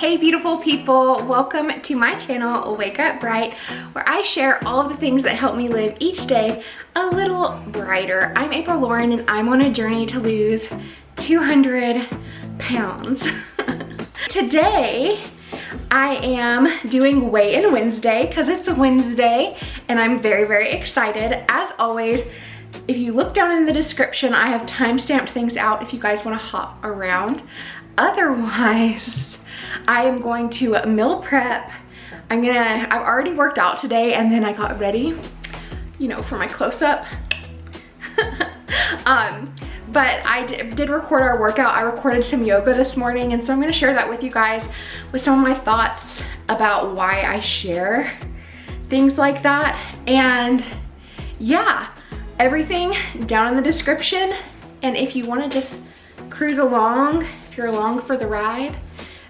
Hey beautiful people, welcome to my channel, Wake Up Bright, where I share all of the things that help me live each day a little brighter. I'm April Lauren and I'm on a journey to lose 200 pounds. Today, I am doing weigh-in Wednesday because it's a Wednesday and I'm very, very excited. As always, if you look down in the description, I have time-stamped things out if you guys want to hop around. Otherwise, I am going to meal prep. I've already worked out today and then I got ready, you know, for my close-up. But I did record our workout. I recorded some yoga this morning, and so I'm gonna share that with you guys with some of my thoughts about why I share things like that. And yeah, everything down in the description. And if you wanna just cruise along, if you're along for the ride,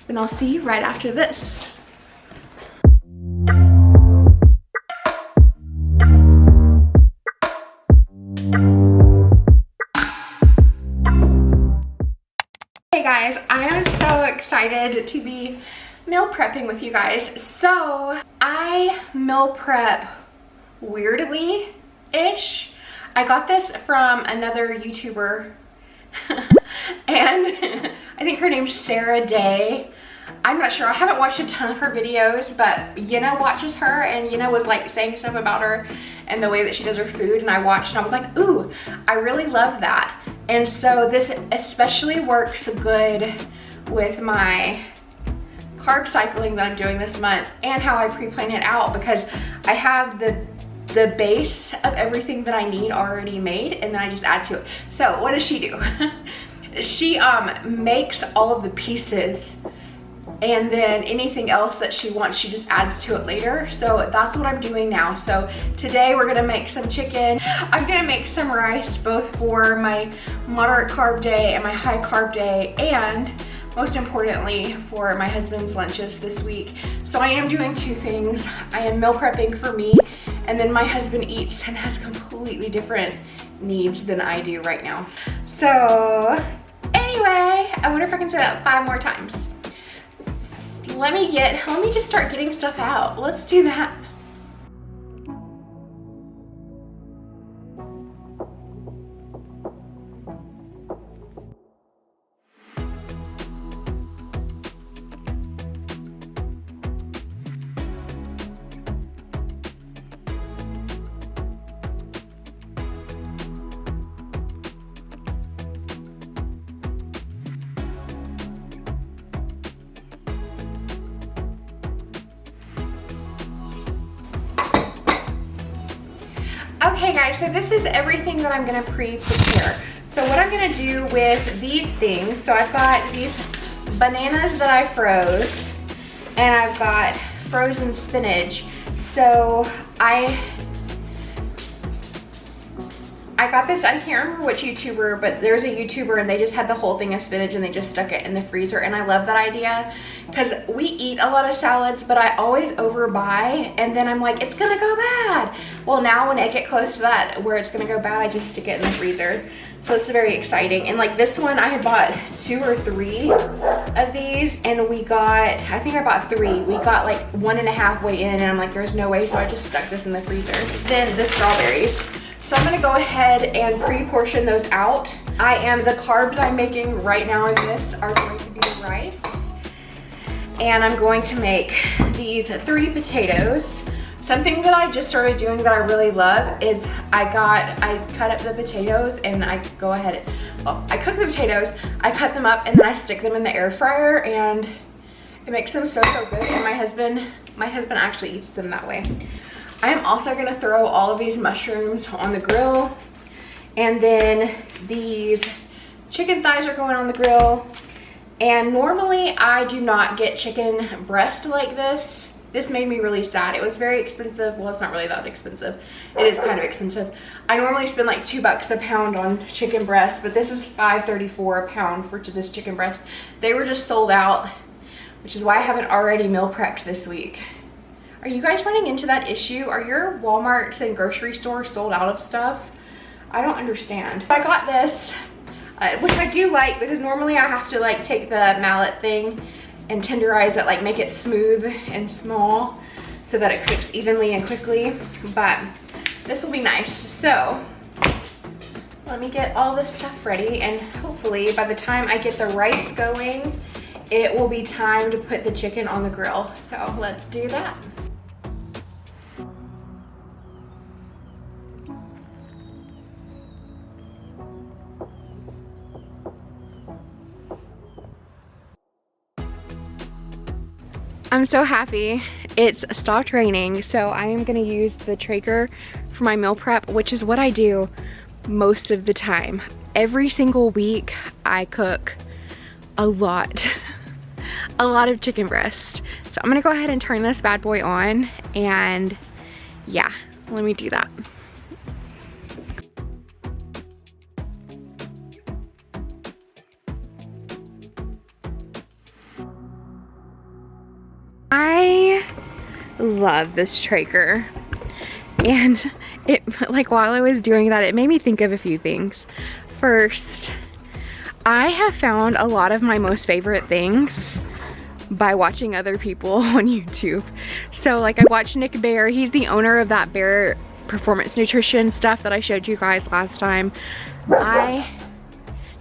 then I'll see you right after this. Hey guys, I am so excited to be meal prepping with you guys. So I meal prep weirdly-ish. I got this from another YouTuber and I think her name's Sarah Day. I'm not sure, I haven't watched a ton of her videos, but Yenna watches her and Yenna was like saying stuff about her and the way that she does her food, and I watched and I was like, ooh, I really love that. And so this especially works good with my carb cycling that I'm doing this month and how I pre-plan it out, because I have the base of everything that I need already made and then I just add to it. So what does she do? She makes all of the pieces, and then anything else that she wants, she just adds to it later. So that's what I'm doing now. So today we're gonna make some chicken. I'm gonna make some rice, both for my moderate carb day and my high carb day, and most importantly for my husband's lunches this week. So I am doing two things. I am meal prepping for me, and then my husband eats and has completely different needs than I do right now. So anyway, I wonder if I can say that 5 more times. Let me just start getting stuff out. Let's do that. Okay guys, so this is everything that I'm gonna prepare. So what I'm gonna do with these things, so I've got these bananas that I froze, and I've got frozen spinach. So I got this, I can't remember which YouTuber, but there's a YouTuber and they just had the whole thing of spinach and they just stuck it in the freezer, and I love that idea because we eat a lot of salads, but I always overbuy and then I'm like, it's gonna go bad. Well, now when I get close to that where it's gonna go bad, I just stick it in the freezer. So it's very exciting. And like this one, I had bought 2 or 3 of these, and we got, I think I bought 3. We got like 1.5 weigh in, and I'm like, there's no way, so I just stuck this in the freezer. Then the strawberries. So I'm gonna go ahead and pre-portion those out. The carbs I'm making right now in this are going to be the rice. And I'm going to make these 3 potatoes. Something that I just started doing that I really love is I cut up the potatoes and I go ahead, I cook the potatoes, I cut them up and then I stick them in the air fryer, and it makes them so good. And my husband actually eats them that way. I am also gonna throw all of these mushrooms on the grill, and then these chicken thighs are going on the grill. And normally I do not get chicken breast like this. This made me really sad. It was very expensive. Well, it's not really that expensive. It is kind of expensive. I normally spend like $2 a pound on chicken breast, but this is $5.34 a pound for this chicken breast. They were just sold out, which is why I haven't already meal prepped this week. Are you guys running into that issue? Are your Walmarts and grocery stores sold out of stuff? I don't understand. I got this which I do like because normally I have to like take the mallet thing and tenderize it, like make it smooth and small so that it cooks evenly and quickly. But this will be nice. So let me get all this stuff ready, and hopefully by the time I get the rice going, it will be time to put the chicken on the grill. So let's do that. I'm so happy it's stopped raining, so I am gonna use the Traeger for my meal prep, which is what I do most of the time. Every single week I cook a lot of chicken breast. So I'm gonna go ahead and turn this bad boy on, and yeah, let me do that. I love this Traeger, and it, like, while I was doing that, it made me think of a few things. First, I have found a lot of my most favorite things by watching other people on YouTube. So like, I watched Nick Bear. He's the owner of that Bear Performance Nutrition stuff that I showed you guys last time.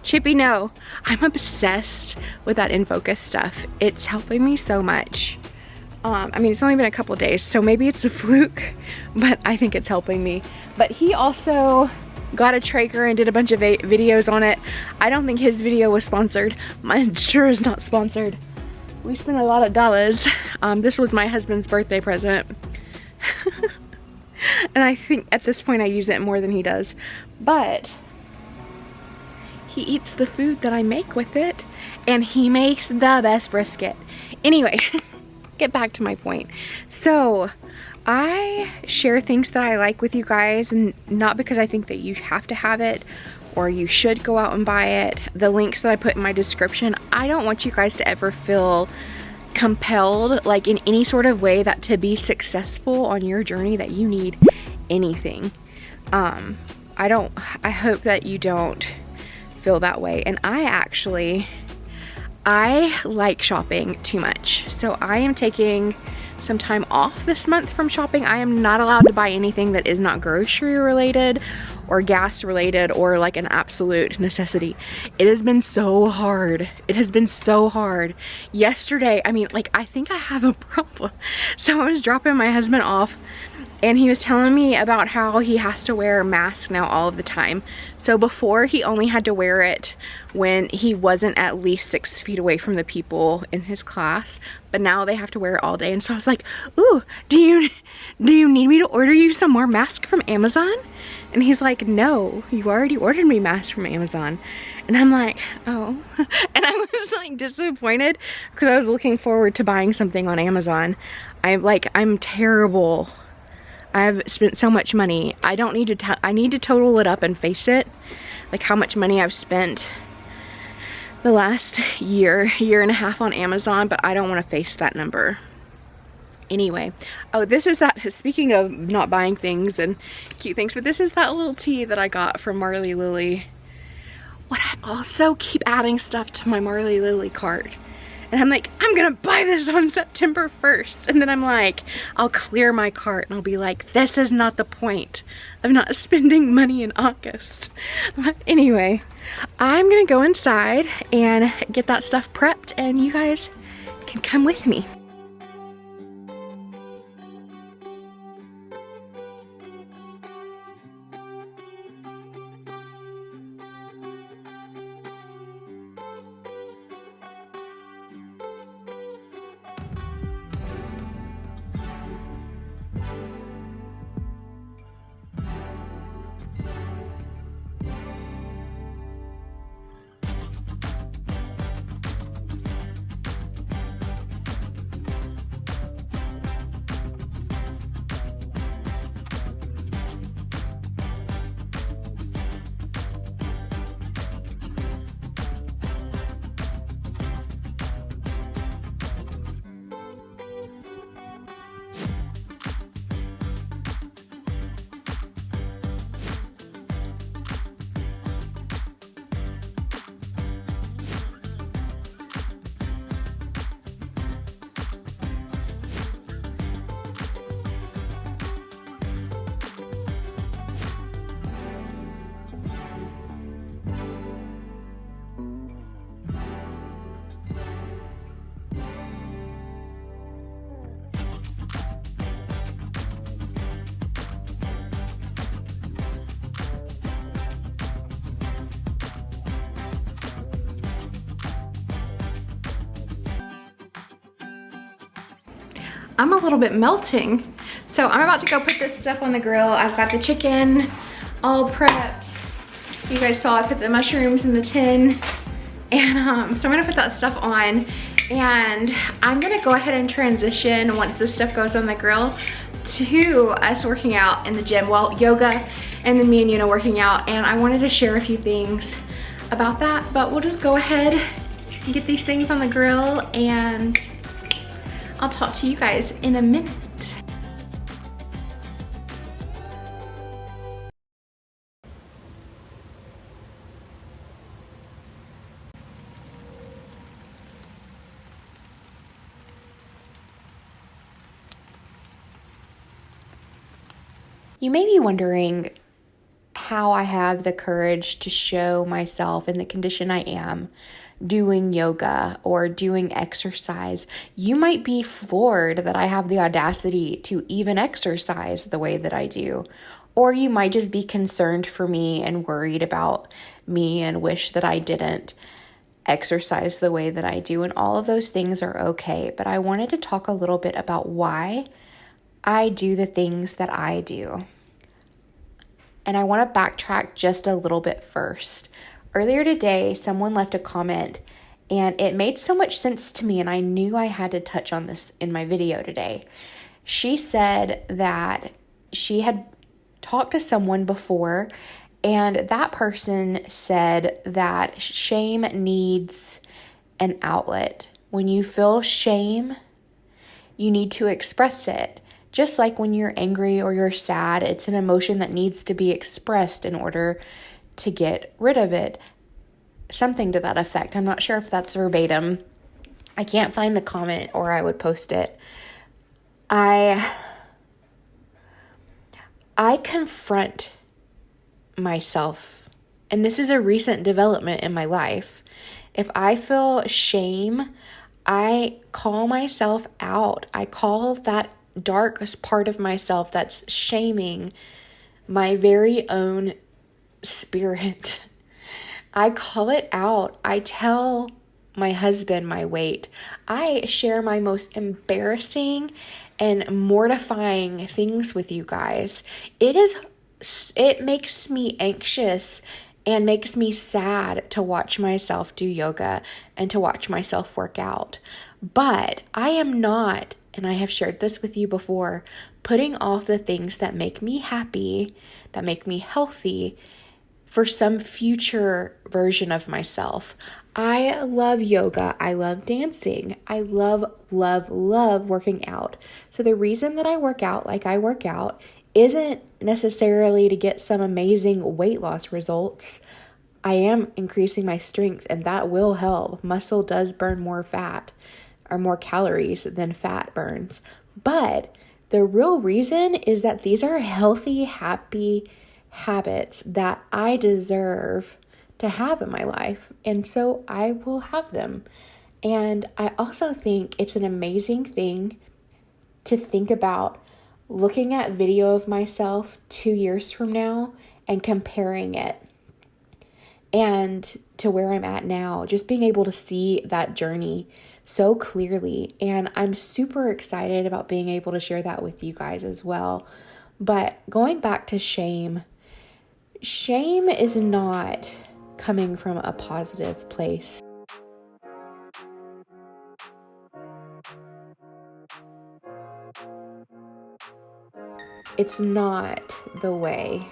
Chippy, no, I'm obsessed with that In Focus stuff. It's helping me so much. I mean, it's only been a couple days, so maybe it's a fluke, but I think it's helping me. But he also got a Traeger and did a bunch of videos on it. I don't think his video was sponsored. Mine sure is not sponsored. We spent a lot of dollars. This was my husband's birthday present. And I think at this point I use it more than he does. But he eats the food that I make with it, and he makes the best brisket. Anyway, get back to my point. So I share things that I like with you guys, and not because I think that you have to have it or you should go out and buy it. The links that I put in my description, I don't want you guys to ever feel compelled, like in any sort of way, that to be successful on your journey that you need anything. I hope that you don't feel that way. And I like shopping too much. So I am taking some time off this month from shopping. I am not allowed to buy anything that is not grocery related or gas related or like an absolute necessity. It has been so hard. It has been so hard. Yesterday, I mean, like, I think I have a problem. So I was dropping my husband off, and he was telling me about how he has to wear a mask now all of the time. So before, he only had to wear it when he wasn't at least 6 feet away from the people in his class, but now they have to wear it all day. And so I was like, ooh, do you need me to order you some more masks from Amazon? And he's like, no, you already ordered me masks from Amazon. And I'm like, oh. And I was like disappointed because I was looking forward to buying something on Amazon. I'm terrible. I've spent so much money. I need to total it up and face it, like how much money I've spent the last year and a half on Amazon, but I don't want to face that number. Anyway, oh, this is that, speaking of not buying things and cute things, but this is that little tea that I got from Marley Lily. What, I also keep adding stuff to my Marley Lily cart. And I'm like, I'm gonna buy this on September 1st. And then I'm like, I'll clear my cart and I'll be like, this is not the point of not spending money in August. But anyway, I'm gonna go inside and get that stuff prepped, and you guys can come with me. I'm a little bit melting. So I'm about to go put this stuff on the grill. I've got the chicken all prepped. You guys saw I put the mushrooms in the tin. And so I'm gonna put that stuff on, and I'm gonna go ahead and transition once this stuff goes on the grill to us working out in the gym. Well, yoga, and then me and Yuna working out. And I wanted to share a few things about that, but we'll just go ahead and get these things on the grill, and I'll talk to you guys in a minute. You may be wondering how I have the courage to show myself in the condition I am doing yoga or doing exercise. You might be floored that I have the audacity to even exercise the way that I do. Or you might just be concerned for me and worried about me and wish that I didn't exercise the way that I do. And all of those things are okay. But I wanted to talk a little bit about why I do the things that I do. And I want to backtrack just a little bit first. Earlier today, someone left a comment and it made so much sense to me, and I knew I had to touch on this in my video today. She said that she had talked to someone before, and that person said that shame needs an outlet. When you feel shame, you need to express it. Just like when you're angry or you're sad, it's an emotion that needs to be expressed in order to get rid of it. Something to that effect. I'm not sure if that's verbatim. I can't find the comment or I would post it. I confront myself, and this is a recent development in my life. If I feel shame, I call myself out. I call that darkest part of myself that's shaming my very own spirit. I call it out. I tell my husband my weight. I share my most embarrassing and mortifying things with you guys. It makes me anxious and makes me sad to watch myself do yoga and to watch myself work out. But I am not, and I have shared this with you before, putting off the things that make me happy, that make me healthy, for some future version of myself. I love yoga. I love dancing. I love working out. So the reason that I work out like I work out isn't necessarily to get some amazing weight loss results. I am increasing my strength, and that will help. Muscle does burn more fat or more calories than fat burns. But the real reason is that these are healthy, happy habits that I deserve to have in my life. And so I will have them. And I also think it's an amazing thing to think about looking at video of myself 2 years from now and comparing it and to where I'm at now, just being able to see that journey so clearly. And I'm super excited about being able to share that with you guys as well. But going back to shame is not coming from a positive place. It's not the way.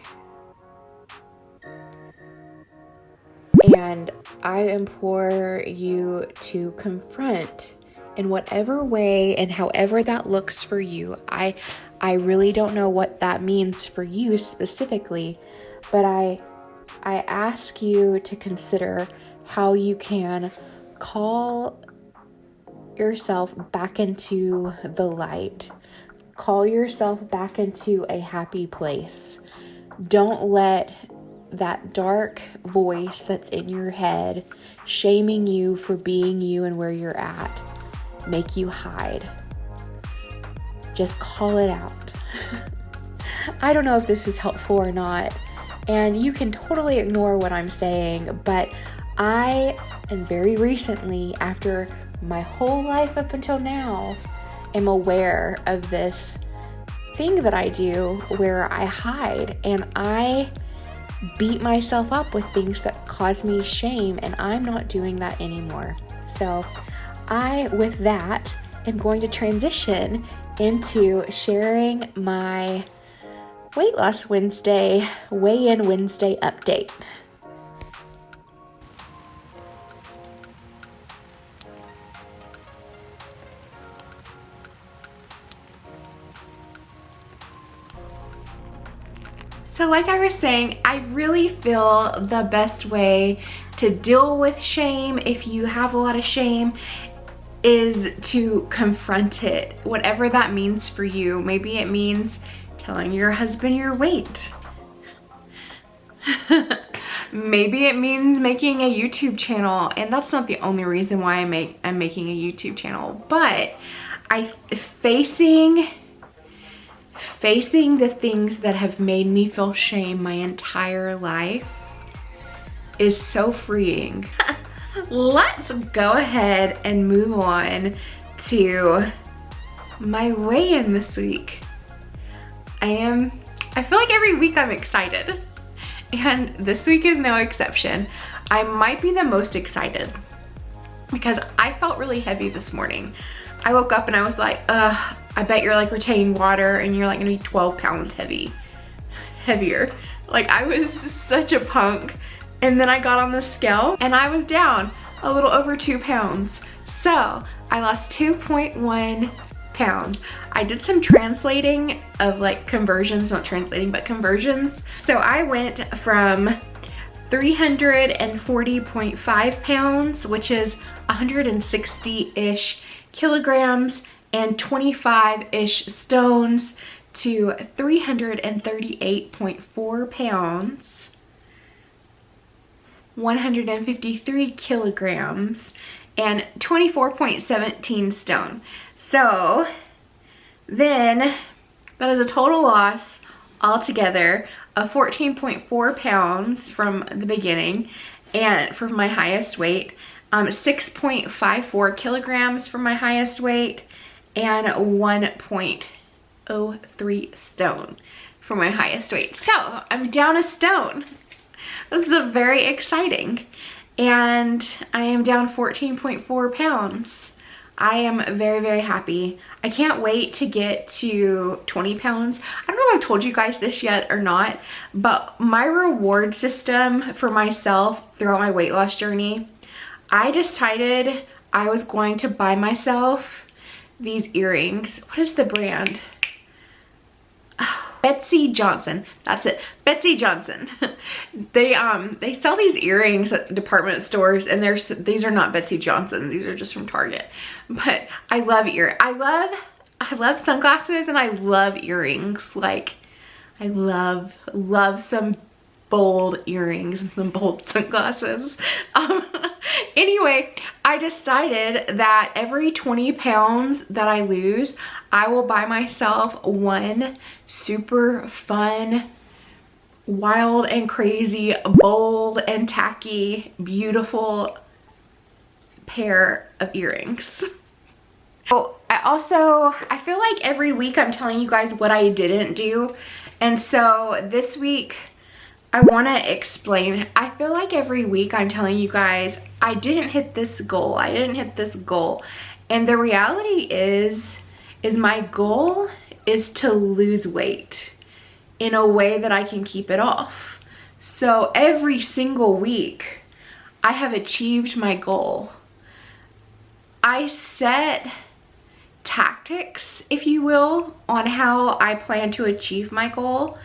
And I implore you to confront in whatever way and however that looks for you. I really don't know what that means for you specifically, but I ask you to consider how you can call yourself back into the light. Call yourself back into a happy place. Don't let that dark voice that's in your head shaming you for being you and where you're at make you hide. Just call it out. I don't know if this is helpful or not, and you can totally ignore what I'm saying, but and very recently, after my whole life up until now, am aware of this thing that I do where I hide and I beat myself up with things that cause me shame, and I'm not doing that anymore. So with that, am going to transition into sharing my Weight Loss Wednesday, Weigh-In Wednesday update. So like I was saying, I really feel the best way to deal with shame, if you have a lot of shame, is to confront it, whatever that means for you. Maybe it means telling your husband your weight. Maybe it means making a YouTube channel, and that's not the only reason why I'm making a YouTube channel, but facing the things that have made me feel shame my entire life is so freeing. Let's go ahead and move on to my weigh-in this week. I feel like every week I'm excited, and this week is no exception. I might be the most excited because I felt really heavy this morning. I woke up and I was like, I bet you're like retaining water and you're like gonna be 12 pounds heavier. Like, I was such a punk. And then I got on the scale and I was down a little over 2 pounds. So I lost 2.1 pounds. I did some translating of like conversions, not translating, but conversions. So I went from 340.5 pounds, which is 160-ish kilograms and 25-ish stones, to 338.4 pounds, 153 kilograms, and 24.17 stone. So then that is a total loss altogether of 14.4 pounds from the beginning and from my highest weight, 6.54 kilograms from my highest weight, and 1.03 stone for my highest weight. So I'm down a stone. This is very exciting. And I am down 14.4 pounds. I am very, very happy. I can't wait to get to 20 pounds. I don't know if I've told you guys this yet or not, but my reward system for myself throughout my weight loss journey, I decided I was going to buy myself these earrings. What is the brand? Oh, Betsy Johnson. That's it. Betsy Johnson. They sell these earrings at department stores, and these are not Betsy Johnson. These are just from Target. But I love I love sunglasses and I love earrings. Like, I love some bold earrings and some bold sunglasses. Anyway, I decided that every 20 pounds that I lose, I will buy myself one super fun, wild and crazy, bold and tacky, beautiful pair of earrings. Oh, I feel like every week I'm telling you guys what I didn't do. And so this week, I want to explain. I feel like every week I'm telling you guys, I didn't hit this goal. I didn't hit this goal. And the reality is my goal is to lose weight in a way that I can keep it off. So every single week, I have achieved my goal. I set tactics, if you will, on how I plan to achieve my goal.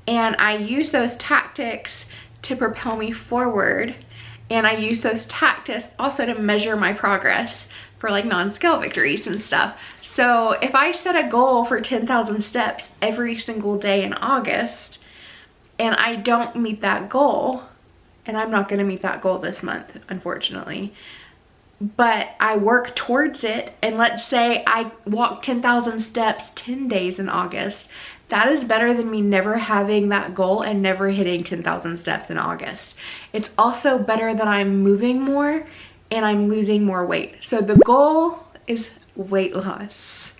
And I use those tactics to propel me forward. And I use those tactics also to measure my progress for like non-scale victories and stuff. So if I set a goal for 10,000 steps every single day in August, and I don't meet that goal, and I'm not gonna meet that goal this month, unfortunately, but I work towards it, and let's say I walk 10,000 steps 10 days in August, that is better than me never having that goal and never hitting 10,000 steps in August. It's also better that I'm moving more and I'm losing more weight. So the goal is weight loss.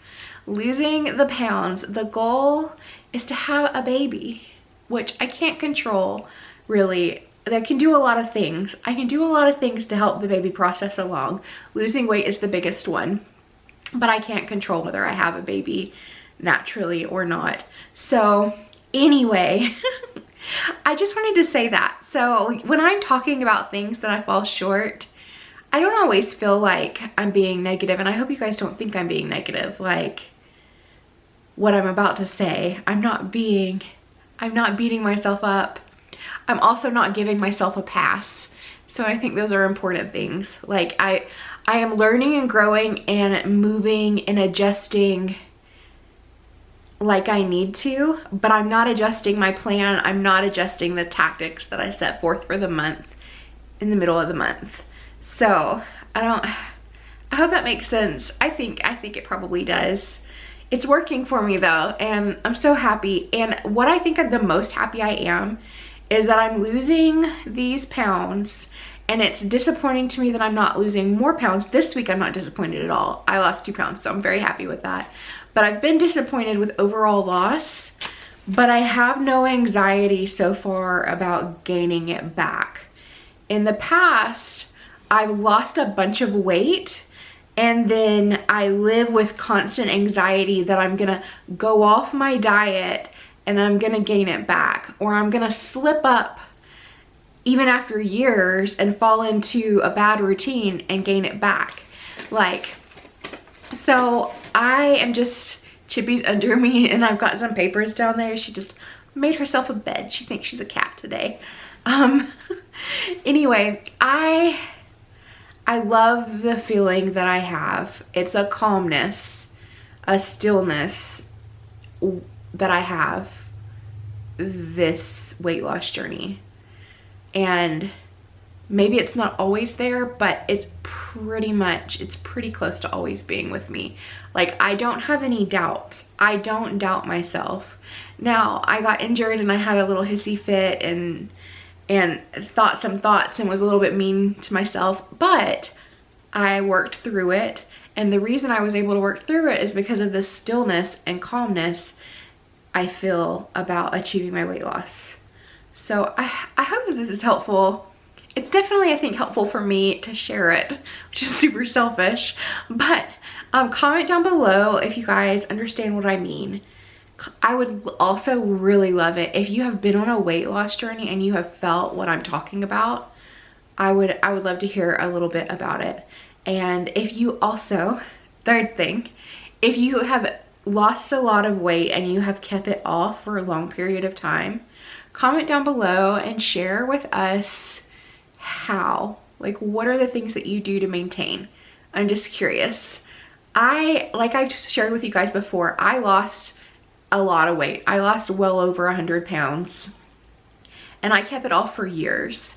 losing the pounds. The goal is to have a baby, which I can't control really. I can do a lot of things. I can do a lot of things to help the baby process along. Losing weight is the biggest one, but I can't control whether I have a baby naturally or not. So anyway, I just wanted to say that. So when I'm talking about things that I fall short, I don't always feel like I'm being negative, and I hope you guys don't think I'm being negative. Like what I'm about to say, I'm not beating myself up. I'm also not giving myself a pass. So I think those are important things. Like I am learning and growing and moving and adjusting like I need to, but I'm not adjusting my plan. I'm not adjusting the tactics that I set forth for the month in the middle of the month. So I hope that makes sense. I think it probably does. It's working for me though, and I'm so happy. And what I think of the most happy I am is that I'm losing these pounds, and it's disappointing to me that I'm not losing more pounds. This week I'm not disappointed at all. I lost 2 pounds, so I'm very happy with that. But I've been disappointed with overall loss, but I have no anxiety so far about gaining it back. In the past, I've lost a bunch of weight, and then I live with constant anxiety that I'm gonna go off my diet and I'm gonna gain it back, or I'm gonna slip up even after years and fall into a bad routine and gain it back. Like, so I am just, Chippy's under me and I've got some papers down there. She just made herself a bed. She thinks she's a cat today. Anyway, I love the feeling that I have. It's a calmness, a stillness that I have this weight loss journey. And maybe it's not always there, but it's pretty close to always being with me. Like, I don't have any doubts. I don't doubt myself. Now, I got injured and I had a little hissy fit and thought some thoughts and was a little bit mean to myself, but I worked through it. And the reason I was able to work through it is because of the stillness and calmness I feel about achieving my weight loss. So I hope that this is helpful. It's definitely, I think, helpful for me to share it, which is super selfish. But comment down below if you guys understand what I mean. I would also really love it if you have been on a weight loss journey and you have felt what I'm talking about. I would love to hear a little bit about it. And if you also, third thing, if you have lost a lot of weight and you have kept it off for a long period of time, comment down below and share with us how. Like, what are the things that you do to maintain? I'm just curious. Like I've just shared with you guys before, I lost a lot of weight. I lost well over 100 pounds and I kept it off for years.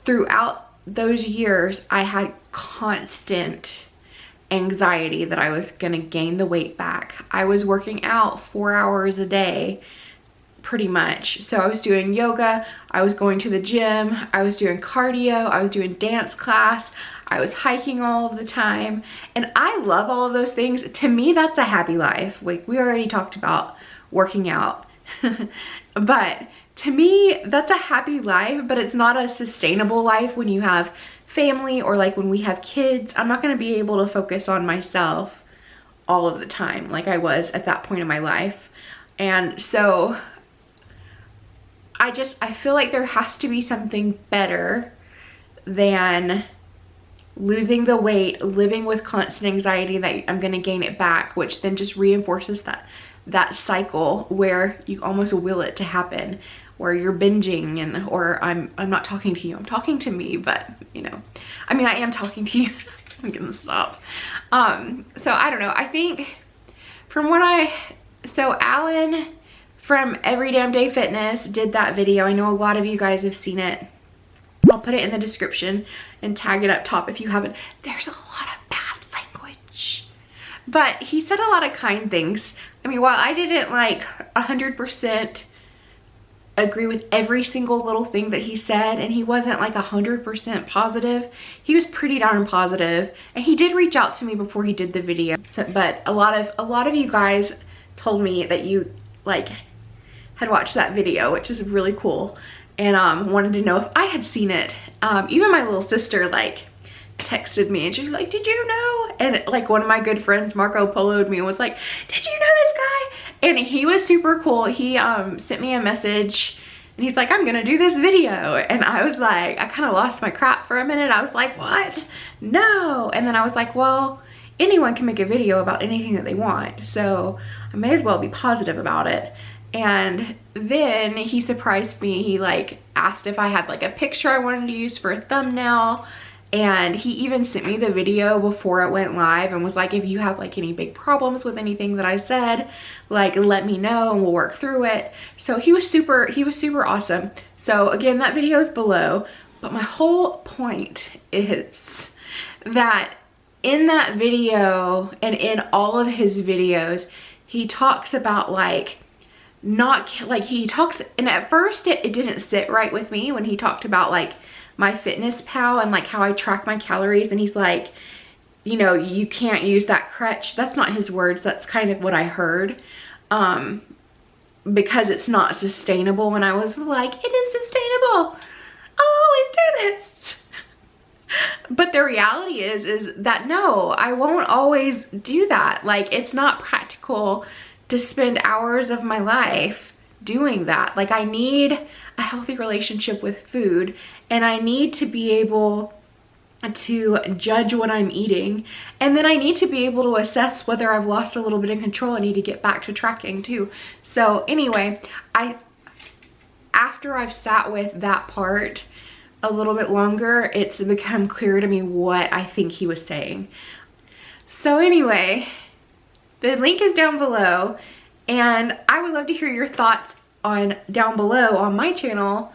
Throughout those years, I had constant anxiety that I was gonna gain the weight back. I was working out 4 hours a day pretty much. So I was doing yoga, I was going to the gym, I was doing cardio, I was doing dance class, I was hiking all of the time, and I love all of those things. To me, that's a happy life. Like, we already talked about working out, but to me, that's a happy life, but it's not a sustainable life when you have family or like when we have kids. I'm not gonna be able to focus on myself all of the time like I was at that point in my life. And so I feel like there has to be something better than losing the weight, living with constant anxiety that I'm gonna gain it back, which then just reinforces that cycle where you almost will it to happen, where you're binging and, or I'm not talking to you, I'm talking to me, but you know, I mean, I am talking to you. I'm gonna stop. So I don't know, I think from what so Alan from Every Damn Day Fitness did that video. I know a lot of you guys have seen it. I'll put it in the description and tag it up top if you haven't. There's a lot of bad language, but he said a lot of kind things. I mean, while I didn't like 100% agree with every single little thing that he said, and he wasn't like 100% positive. He was pretty darn positive, and he did reach out to me before he did the video. So, but a lot of you guys told me that you like had watched that video, which is really cool, and wanted to know if I had seen it. Even my little sister like texted me and she's like, did you know? And like one of my good friends, Marco, poloed me and was like, did you know this guy? And he was super cool. He sent me a message and he's like, I'm gonna do this video. And I was like, I kind of lost my crap for a minute. I was like, what? No. And then I was like, well, anyone can make a video about anything that they want, so I may as well be positive about it. And then he surprised me. He like asked if I had like a picture I wanted to use for a thumbnail, and he even sent me the video before it went live and was like, if you have like any big problems with anything that I said, like let me know and we'll work through it. So he was super awesome. So again, that video is below, but my whole point is that in that video and in all of his videos, he talks about like he talks, and at first it didn't sit right with me when he talked about like my Fitness Pal and like how I track my calories, and he's like, you know, you can't use that crutch. That's not his words, that's kind of what I heard, because it's not sustainable. And I was like, it is sustainable, I'll always do this. But the reality is that no, I won't always do that. Like, it's not practical to spend hours of my life doing that. Like, I need a healthy relationship with food, and I need to be able to judge what I'm eating, and then I need to be able to assess whether I've lost a little bit of control. I need to get back to tracking too. So anyway, after I've sat with that part a little bit longer, it's become clear to me what I think he was saying. So anyway, the link is down below, and I would love to hear your thoughts on down below on my channel.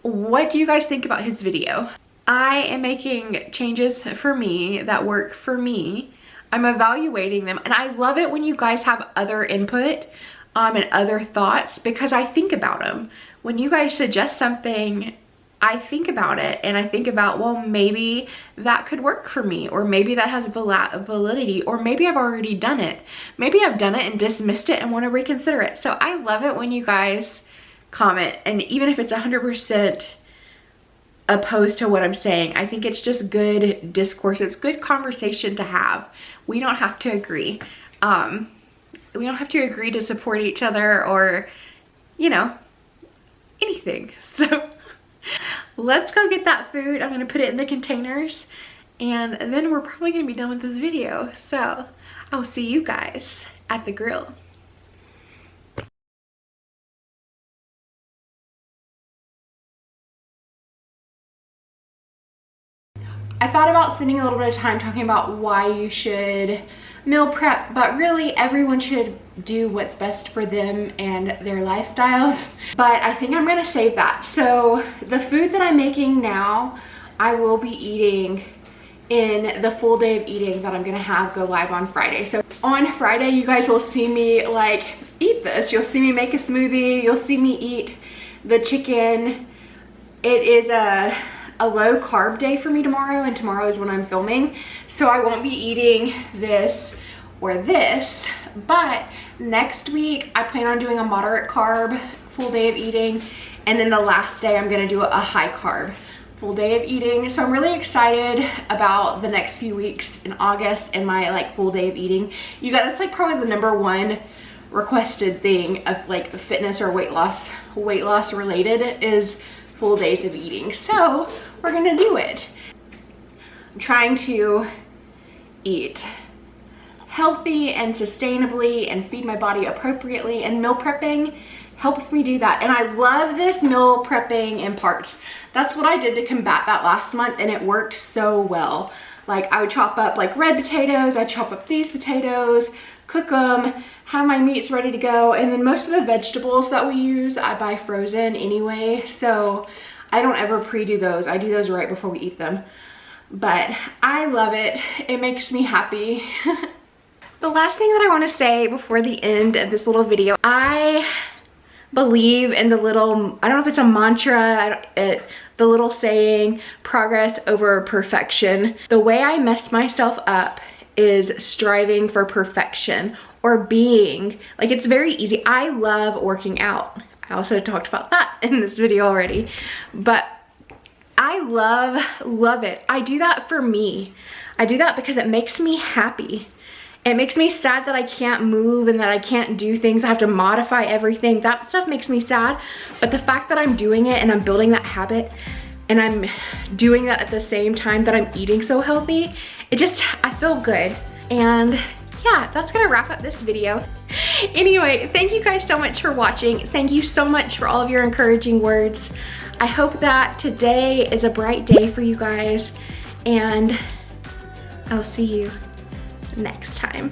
What do you guys think about his video? I am making changes for me that work for me. I'm evaluating them, and I love it when you guys have other input and other thoughts, because I think about them. When you guys suggest something, I think about it, and I think about, well, maybe that could work for me, or maybe that has validity, or maybe I've already done it. Maybe I've done it and dismissed it and want to reconsider it. So I love it when you guys comment, and even if it's 100% opposed to what I'm saying, I think it's just good discourse. It's good conversation to have. We don't have to agree. We don't have to agree to support each other, or, you know, anything. So let's go get that food. I'm gonna put it in the containers, and then we're probably gonna be done with this video. So I'll see you guys at the grill. I thought about spending a little bit of time talking about why you should meal prep, but really everyone should do what's best for them and their lifestyles. But I think I'm gonna save that. So the food that I'm making now, I will be eating in the full day of eating that I'm gonna have go live on Friday. So on Friday, you guys will see me like eat this. You'll see me make a smoothie. You'll see me eat the chicken. It is a low carb day for me tomorrow, and tomorrow is when I'm filming, so I won't be eating this or this. But next week I plan on doing a moderate carb full day of eating, and then the last day I'm gonna do a high carb full day of eating. So I'm really excited about the next few weeks in August and my like full day of eating. You guys, that's like probably the #1 requested thing of like fitness or weight loss related is full days of eating. So we're gonna do it. I'm trying to eat healthy and sustainably and feed my body appropriately, and meal prepping helps me do that. And I love this meal prepping in parts. That's what I did to combat that last month, and it worked so well. Like, I would chop up like red potatoes, I'd chop up these potatoes, cook them, have my meats ready to go, and then most of the vegetables that we use I buy frozen anyway, so I don't ever pre-do those. I do those right before we eat them. But I love it. It makes me happy. The last thing that I want to say before the end of this little video, I believe in the little, I don't know if it's a mantra, the little saying, progress over perfection. The way I mess myself up is striving for perfection or being, like, it's very easy. I love working out. I also talked about that in this video already, but I love it. I do that for me. I do that because it makes me happy. It makes me sad that I can't move and that I can't do things. I have to modify everything. That stuff makes me sad. But the fact that I'm doing it and I'm building that habit and I'm doing that at the same time that I'm eating so healthy, I feel good. And yeah, that's gonna wrap up this video. Anyway, thank you guys so much for watching. Thank you so much for all of your encouraging words. I hope that today is a bright day for you guys, and I'll see you next time.